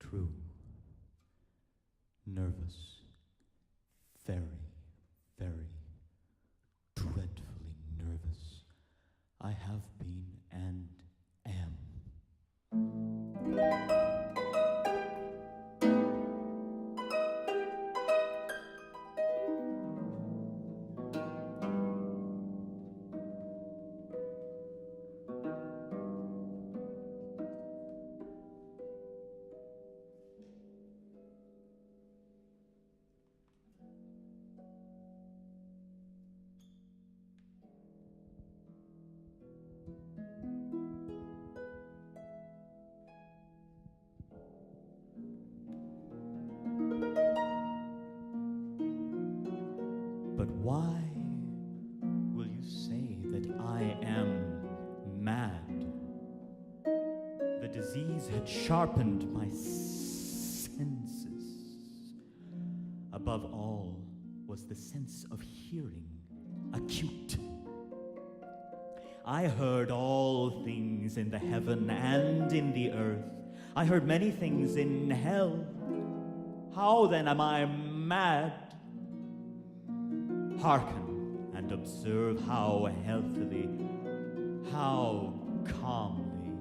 true. Nervous, very, very dreadfully nervous. I have been and am. But why will you say that I am mad? The disease had sharpened my senses. Above all was the sense of hearing, acute. I heard all things in the heaven and in the earth. I heard many things in hell. How then am I mad? Hearken and observe how healthily, how calmly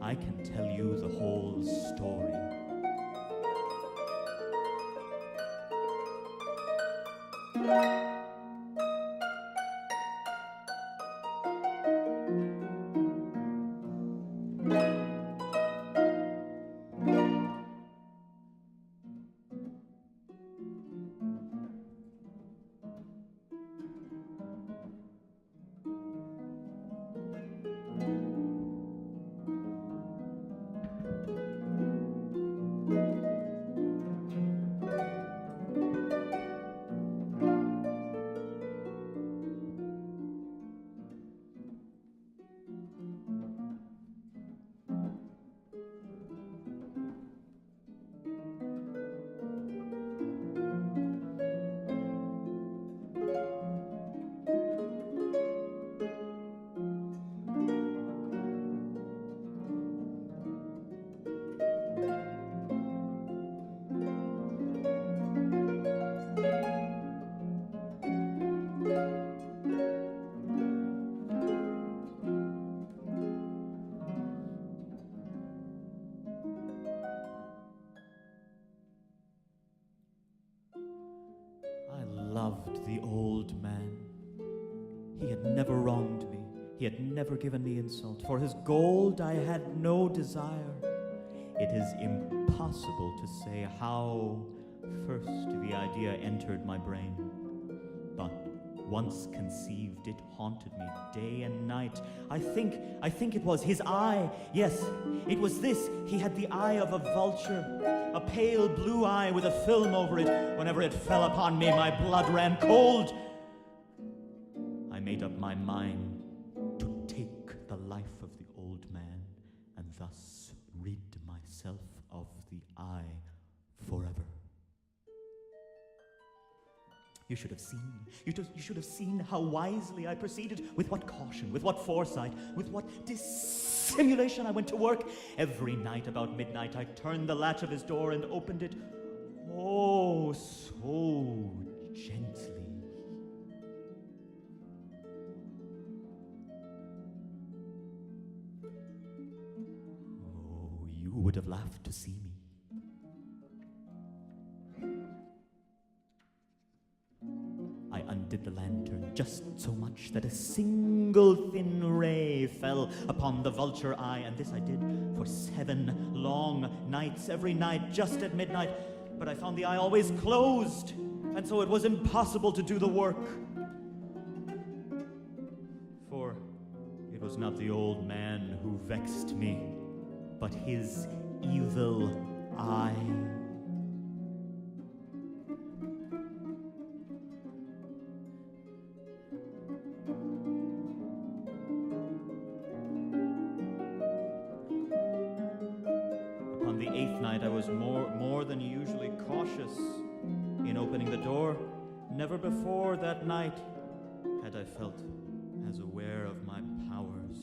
I can tell you the whole story. Loved the old man. He had never wronged me. He had never given me insult. For his gold I had no desire. It is impossible to say how first the idea entered my brain. But once conceived, it haunted me day and night. I think it was his eye. Yes, it was this. He had the eye of a vulture. A pale blue eye with a film over it. Whenever it fell upon me, my blood ran cold. I made up my mind to take the life of the old man and thus rid myself of the eye forever. You should have seen. You should have seen how wisely I proceeded, with what caution, with what foresight, with what dissimulation I went to work. Every night about midnight I turned the latch of his door and opened it, oh, so gently. Oh, you would have laughed to see me. I undid the lantern just so much that a single thin ray fell upon the vulture eye, and this I did for 7 long nights, every night just at midnight. But I found the eye always closed, and so it was impossible to do the work. For it was not the old man who vexed me, but his evil eye. The 8th night I was more than usually cautious in opening the door. Never before that night had I felt as aware of my powers.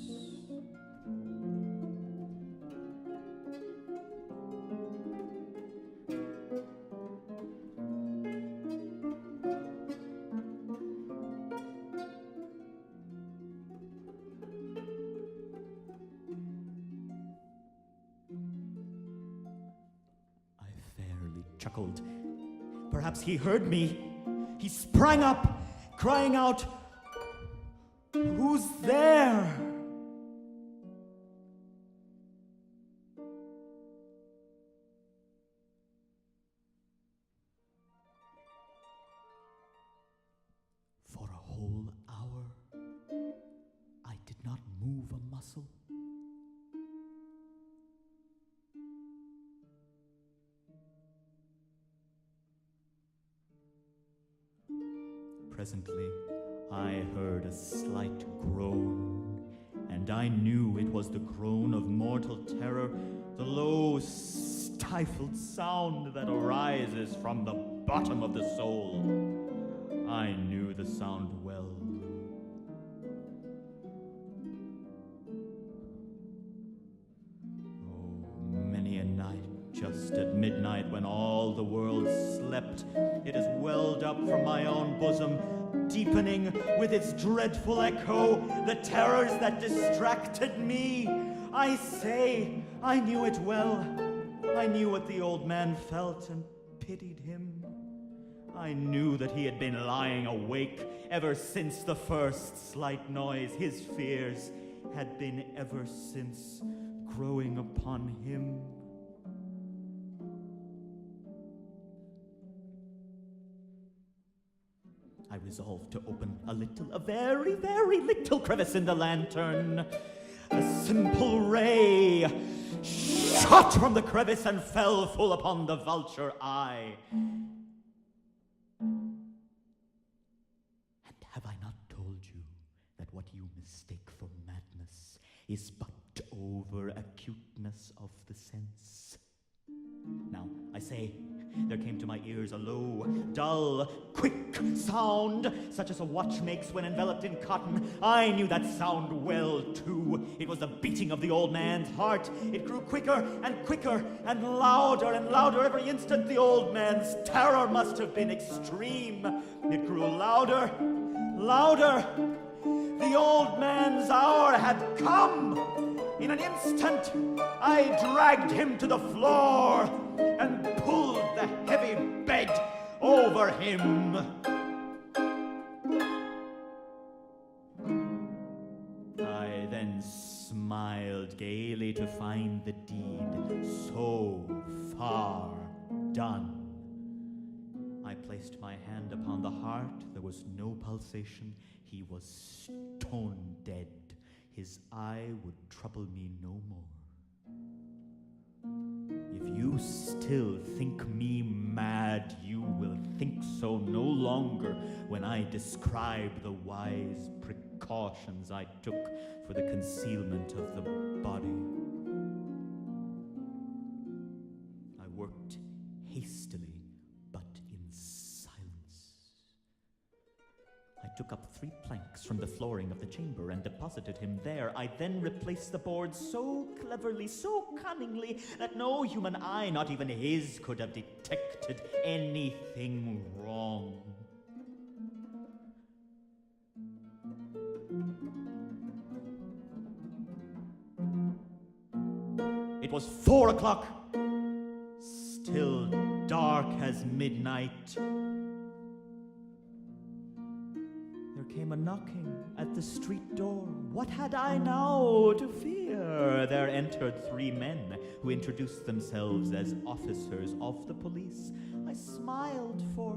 chuckled. Perhaps he heard me. He sprang up, crying out, "Who's there?" For a whole hour, I did not move a muscle. Presently, I heard a slight groan, and I knew it was the groan of mortal terror, the low, stifled sound that arises from the bottom of the soul. I knew the sound well. Oh, many a night, just at midnight when all the world slept, it has welled up from my own bosom, deepening with its dreadful echo the terrors that distracted me. I say, I knew it well. I knew what the old man felt and pitied him. I knew that he had been lying awake ever since the first slight noise. His fears had been ever since growing upon him. I resolved to open a very, very little crevice in the lantern. A simple ray shot from the crevice and fell full upon the vulture eye. And have I not told you that what you mistake for madness is but over-acuteness of the sense? Now, I say, there came to my ears a low, dull, quick sound, such as a watch makes when enveloped in cotton. I knew that sound well, too. It was the beating of the old man's heart. It grew quicker and louder every instant. The old man's terror must have been extreme. It grew louder. The old man's hour had come. In an instant, I dragged him to the floor and pulled the heavy bed over him. I then smiled gaily to find the deed so far done. I placed my hand upon the heart. There was no pulsation. He was stone dead. His eye would trouble me no more. If you still think me mad, you will think so no longer when I describe the wise precautions I took for the concealment of the body. I worked hastily, but in silence. I took up 3 planks from the flooring of the chamber and deposited him there. I then replaced the boards so cleverly, so cunningly, that no human eye, not even his, could have detected anything wrong. It was 4 o'clock, still dark as midnight. There came a knocking at the street door. What had I now to fear? There entered 3 men who introduced themselves as officers of the police. I smiled, for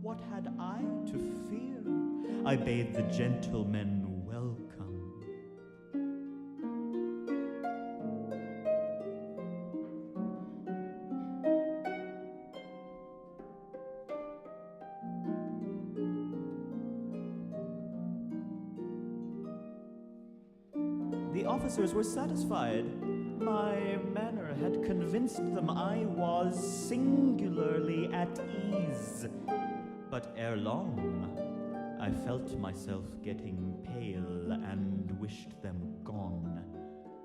what had I to fear? I bade the gentlemen welcome. The officers were satisfied. My manner had convinced them I was singularly at ease. But ere long, I felt myself getting pale and wished them gone.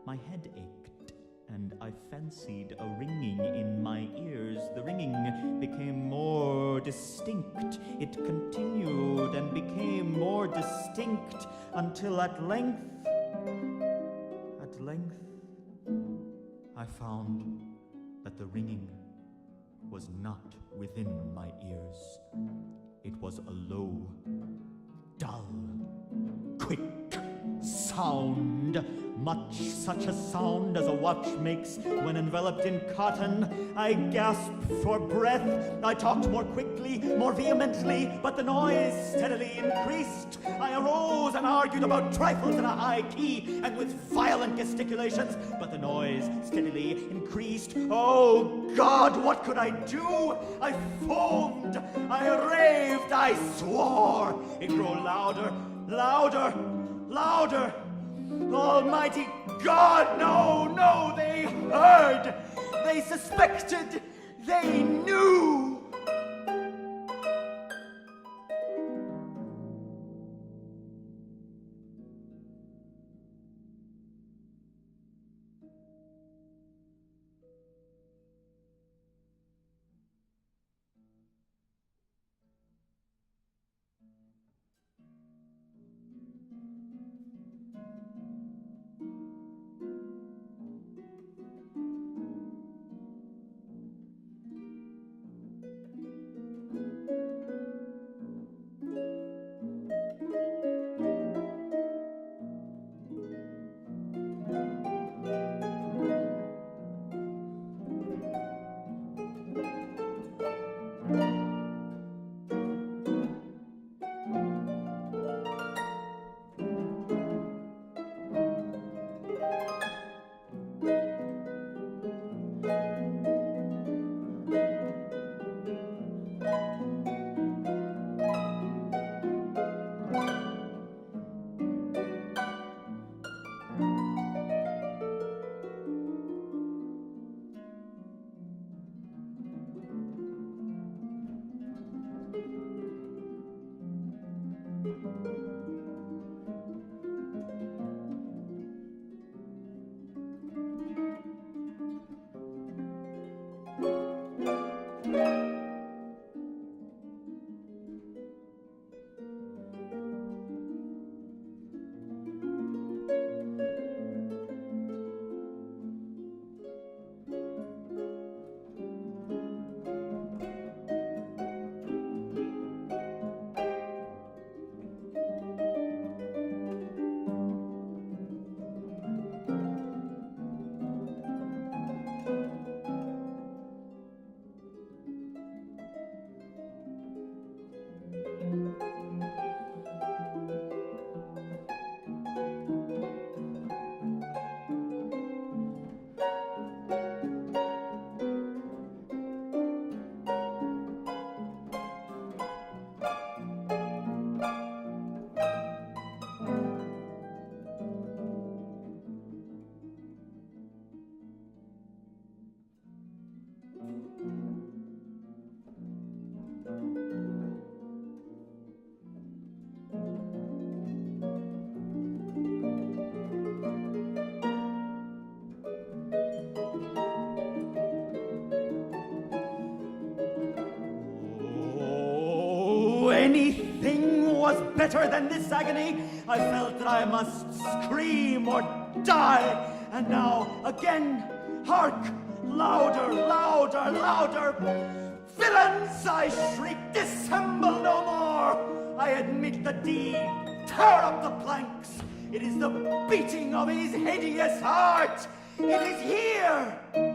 My head ached, and I fancied a ringing in my ears. The ringing became more distinct. It continued and became more distinct until at length, I found that the ringing was not within my ears. It was a low, dull, quick sound, much such a sound as a watch makes when enveloped in cotton. I gasped for breath. I talked more quickly, more vehemently, but the noise steadily increased. I arose and argued about trifles in a high key and with violent gesticulations, but the noise steadily increased. Oh God, what could I do? I foamed, I raved, I swore. It grew louder, louder, louder. Almighty God, no, they heard, they suspected, they knew. Anything was better than this agony. I felt that I must scream or die. And now, again, hark! Louder, louder, louder! Villains, I shrieked, dissemble no more! I admit the deed. Tear up the planks! It is the beating of his hideous heart! It is here!